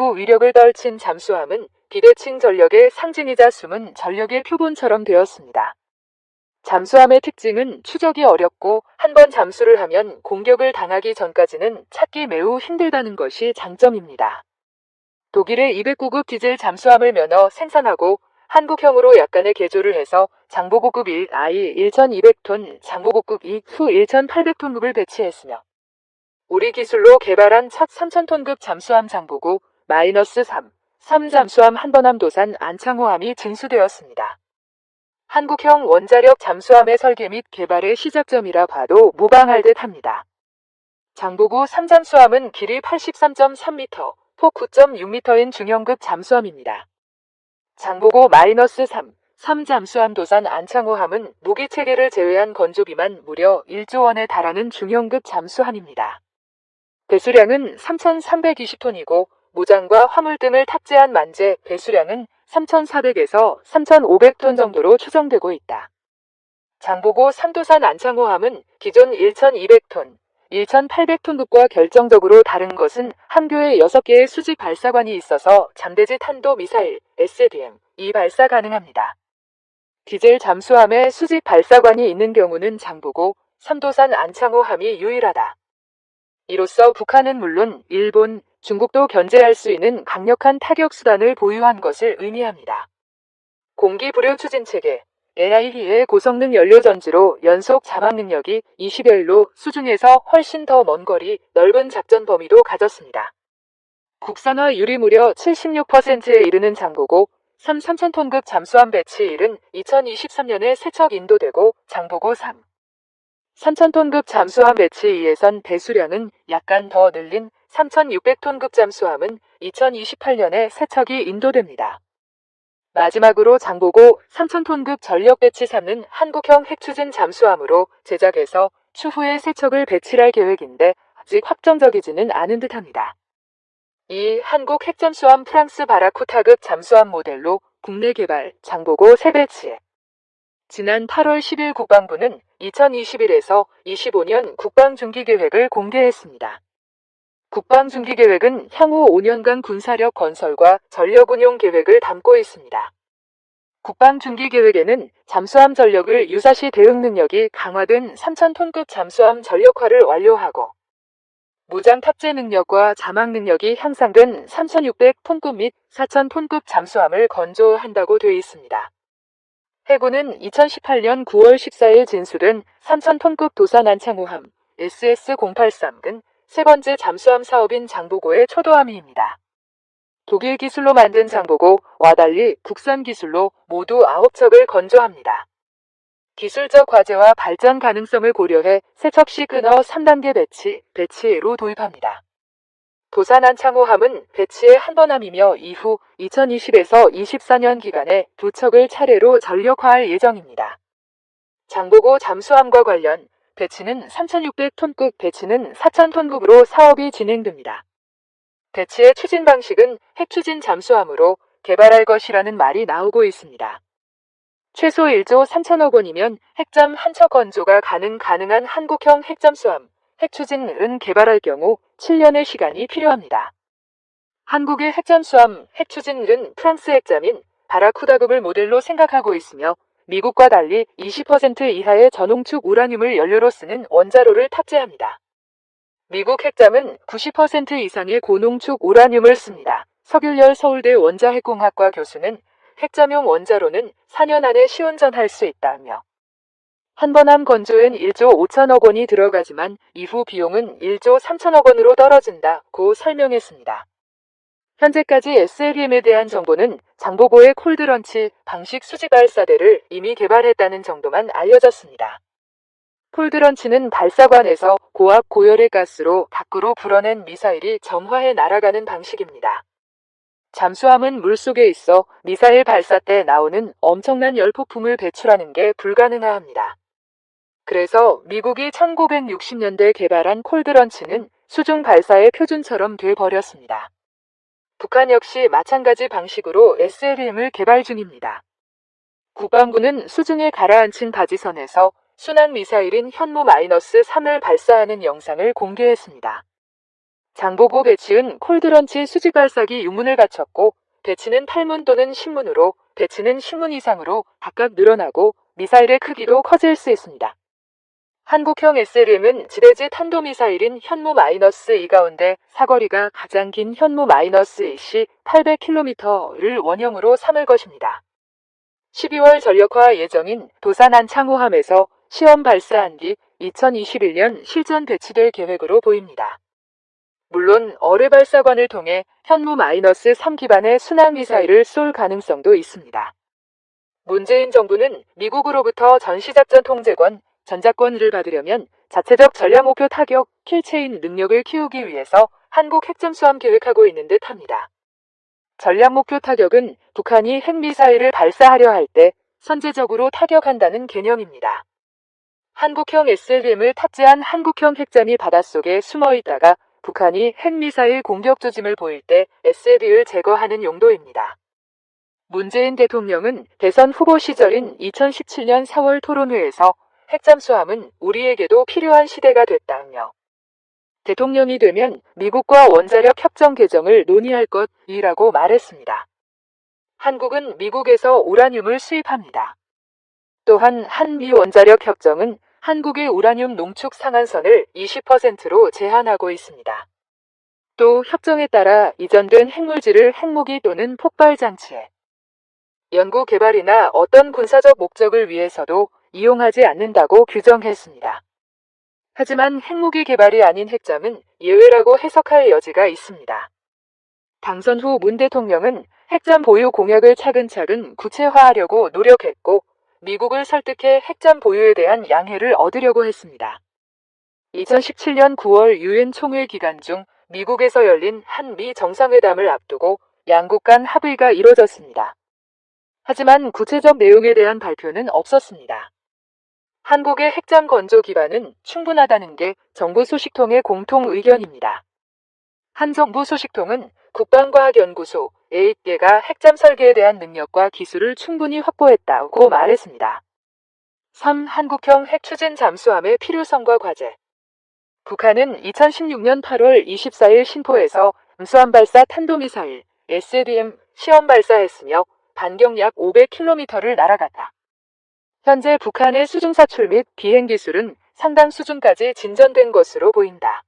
북부 위력을 떨친 잠수함은 비대칭 전력의 상징이자 숨은 전력의 표본처럼 되었습니다. 잠수함의 특징은 추적이 어렵고 한 번 잠수를 하면 공격을 당하기 전까지는 찾기 매우 힘들다는 것이 장점입니다. 독일의 209급 디젤 잠수함을 면허 생산하고 한국형으로 약간의 개조를 해서 장보고급 1I 1200톤, 장보고급 2후 1800톤급을 배치했으며 우리 기술로 개발한 첫 3000톤급 잠수함 장보고 -3 잠수함 한번함 도산 안창호함이 증수되었습니다. 한국형 원자력 잠수함의 설계 및 개발의 시작점이라 봐도 무방할 듯 합니다. 장보고 3잠수함은 길이 83.3m, 폭 9.6m인 중형급 잠수함입니다. 장보고 -3 잠수함 도산 안창호함은 무기체계를 제외한 건조비만 무려 1조 원에 달하는 중형급 잠수함입니다. 배수량은 3,320톤이고 무장과 화물 등을 탑재한 만재 배수량은 3,400에서 3,500톤 정도로 추정되고 있다. 장보고 3도산 안창호함은 기존 1,200톤, 1,800톤급과 결정적으로 다른 것은 함교에 6개의 수직 발사관이 있어서 잠대지 탄도 미사일, SLBM-이 발사 가능합니다. 디젤 잠수함에 수직 발사관이 있는 경우는 장보고 3도산 안창호함이 유일하다. 이로써 북한은 물론 일본, 중국도 견제할 수 있는 강력한 타격 수단을 보유한 것을 의미합니다. 공기 불유 추진 체계 AI의 고성능 연료 전지로 연속 자막 능력이 20열로 수중에서 훨씬 더 먼 거리, 넓은 작전 범위도 가졌습니다. 국산화율이 무려 76%에 이르는 장보고 3000톤급 잠수함 배치1은 2023년에 세척 인도되고 장보고 3000톤급 잠수함 배치 2에선 배수량은 약간 더 늘린 3600톤급 잠수함은 2028년에 세척이 인도됩니다. 마지막으로 장보고 3000톤급 전력 배치 3는 한국형 핵추진 잠수함으로 제작해서 추후에 세척을 배치할 계획인데 아직 확정적이지는 않은 듯합니다. 이 한국 핵잠수함 프랑스 바라쿠타급 잠수함 모델로 국내 개발 장보고 3배치. 지난 8월 10일 국방부는 2021에서 25년 국방중기계획을 공개했습니다. 국방중기계획은 향후 5년간 군사력 건설과 전력운용 계획을 담고 있습니다. 국방중기계획에는 잠수함 전력을 유사시 대응 능력이 강화된 3000톤급 잠수함 전력화를 완료하고 무장 탑재 능력과 자막 능력이 향상된 3600톤급 및 4000톤급 잠수함을 건조한다고 되어 있습니다. 해군은 2018년 9월 14일 진수된 3000톤급 도산 안창호함 SS-083은 세 번째 잠수함 사업인 장보고의 초도함이입니다. 독일 기술로 만든 장보고와 달리 국산 기술로 모두 9척을 건조합니다. 기술적 과제와 발전 가능성을 고려해 세척 시 끊어 3단계 배치로 도입합니다. 도산 안창호함은 배치의 한번함이며 이후 2020에서 24년 기간에 2척을 차례로 전력화할 예정입니다. 장보고 잠수함과 관련 배치는 3600톤급 배치는 4000톤급으로 사업이 진행됩니다. 배치의 추진 방식은 핵추진 잠수함으로 개발할 것이라는 말이 나오고 있습니다. 최소 1조 3천억 원이면 핵잠 한 척 건조가 가능한 한국형 핵잠수함 핵추진은 개발할 경우 7년의 시간이 필요합니다. 한국의 핵잠수함 핵추진은 프랑스 핵잠인 바라쿠다급을 모델로 생각하고 있으며 미국과 달리 20% 이하의 전홍축 우라늄을 연료로 쓰는 원자로를 탑재합니다. 미국 핵잠은 90% 이상의 고농축 우라늄을 씁니다. 석율열 서울대 원자핵공학과 교수는 핵잠용 원자로는 4년 안에 시운전할 수 있다며 한번함 건조엔 1조 5천억 원이 들어가지만 이후 비용은 1조 3천억 원으로 떨어진다고 설명했습니다. 현재까지 SLBM에 대한 정보는 장보고의 콜드런치 방식 수직 발사대를 이미 개발했다는 정도만 알려졌습니다. 콜드런치는 발사관에서 고압 고열의 가스로 밖으로 불어낸 미사일이 점화해 날아가는 방식입니다. 잠수함은 물속에 있어 미사일 발사 때 나오는 엄청난 열폭풍을 배출하는 게 불가능합니다. 그래서 미국이 1960년대 개발한 콜드런치는 수중 발사의 표준처럼 돼버렸습니다. 북한 역시 마찬가지 방식으로 SLBM을 개발 중입니다. 국방부는 수중에 가라앉힌 바지선에서 순항 미사일인 현무-3을 발사하는 영상을 공개했습니다. 장보고 배치은 콜드런치 수직 발사기 6문을 갖췄고 배치는 8문 또는 10문으로 배치는 10문 이상으로 각각 늘어나고 미사일의 크기도 커질 수 있습니다. 한국형 SLM은 지대지 탄도미사일인 현무-2 가운데 사거리가 가장 긴 현무-2C 800km를 원형으로 삼을 것입니다. 12월 전력화 예정인 도산 안창호함에서 시험 발사한 뒤 2021년 실전 배치될 계획으로 보입니다. 물론 어뢰 발사관을 통해 현무-3 기반의 순항미사일을 쏠 가능성도 있습니다. 문재인 정부는 미국으로부터 전시작전 통제권, 전작권을 받으려면 자체적 전략목표 타격, 킬체인 능력을 키우기 위해서 한국 핵잠수함 계획하고 있는 듯합니다. 전략목표 타격은 북한이 핵미사일을 발사하려 할 때 선제적으로 타격한다는 개념입니다. 한국형 SLBM을 탑재한 한국형 핵잠이 바닷속에 숨어 있다가 북한이 핵미사일 공격 조짐을 보일 때 SLBM을 제거하는 용도입니다. 문재인 대통령은 대선 후보 시절인 2017년 4월 토론회에서 핵잠수함은 우리에게도 필요한 시대가 됐다며 대통령이 되면 미국과 원자력 협정 개정을 논의할 것이라고 말했습니다. 한국은 미국에서 우라늄을 수입합니다. 또한 한미 원자력 협정은 한국의 우라늄 농축 상한선을 20%로 제한하고 있습니다. 또 협정에 따라 이전된 핵물질을 핵무기 또는 폭발장치에 연구 개발이나 어떤 군사적 목적을 위해서도 이용하지 않는다고 규정했습니다. 하지만 핵무기 개발이 아닌 핵잠은 예외라고 해석할 여지가 있습니다. 당선 후 문 대통령은 핵잠 보유 공약을 차근차근 구체화하려고 노력했고 미국을 설득해 핵잠 보유에 대한 양해를 얻으려고 했습니다. 2017년 9월 유엔 총회 기간 중 미국에서 열린 한미 정상회담을 앞두고 양국 간 합의가 이뤄졌습니다. 하지만 구체적 내용에 대한 발표는 없었습니다. 한국의 핵잠 건조 기반은 충분하다는 게 정부 소식통의 공통 의견입니다. 한 정부 소식통은 국방과학연구소 AIP가 핵잠 설계에 대한 능력과 기술을 충분히 확보했다고 말했습니다. 3. 한국형 핵추진 잠수함의 필요성과 과제. 북한은 2016년 8월 24일 신포에서 잠수함 발사 탄도미사일 SLBM 시험 발사했으며 반경 약 500km를 날아갔다. 현재 북한의 수중사출 및 비행 기술은 상당 수준까지 진전된 것으로 보인다.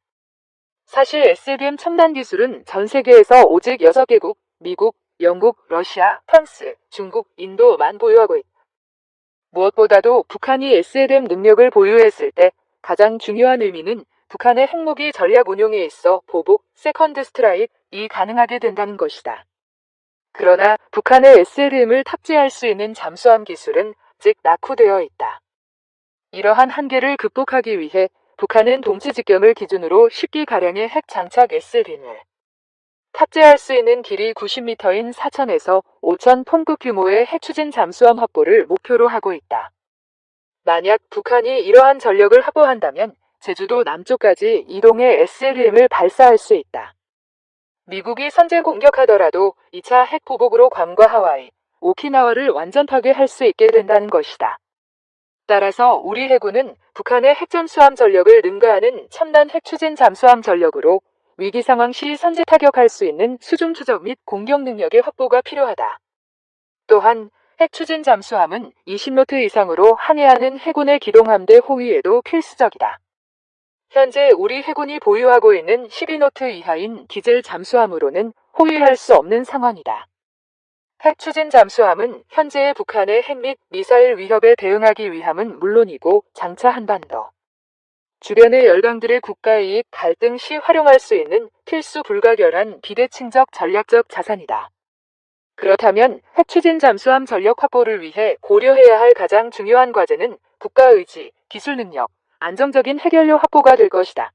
사실 SLBM 첨단 기술은 전 세계에서 오직 6개국, 미국, 영국, 러시아, 프랑스, 중국, 인도만 보유하고 있다. 무엇보다도 북한이 SLBM 능력을 보유했을 때 가장 중요한 의미는 북한의 핵무기 전략 운용에 있어 보복, 세컨드 스트라이크이 가능하게 된다는 것이다. 그러나 북한의 SLBM을 탑재할 수 있는 잠수함 기술은 아직 낙후되어 있다. 이러한 한계를 극복하기 위해 북한은 동치 직경을 기준으로 10기가량의 핵 장착 SLBM을 탑재할 수 있는 길이 90m인 4,000에서 5,000톤급 규모의 핵추진 잠수함 확보를 목표로 하고 있다. 만약 북한이 이러한 전력을 확보한다면 제주도 남쪽까지 이동해 SLBM을 발사할 수 있다. 미국이 선제 공격하더라도 2차 핵 보복으로 괌과 하와이, 오키나와를 완전 파괴할 수 있게 된다는 것이다. 따라서 우리 해군은 북한의 핵잠수함 전력을 능가하는 첨단 핵추진 잠수함 전력으로 위기 상황 시 선제 타격할 수 있는 수중 추적 및 공격 능력의 확보가 필요하다. 또한 핵추진 잠수함은 20노트 이상으로 항해하는 해군의 기동함대 호위에도 필수적이다. 현재 우리 해군이 보유하고 있는 12노트 이하인 디젤 잠수함으로는 호위할 수 없는 상황이다. 핵추진 잠수함은 현재의 북한의 핵 및 미사일 위협에 대응하기 위함은 물론이고 장차 한반도 주변의 열강들의 국가이익 갈등 시 활용할 수 있는 필수 불가결한 비대칭적 전략적 자산이다. 그렇다면 핵추진 잠수함 전력 확보를 위해 고려해야 할 가장 중요한 과제는 국가의지, 기술 능력, 안정적인 해결료 확보가 될 것이다.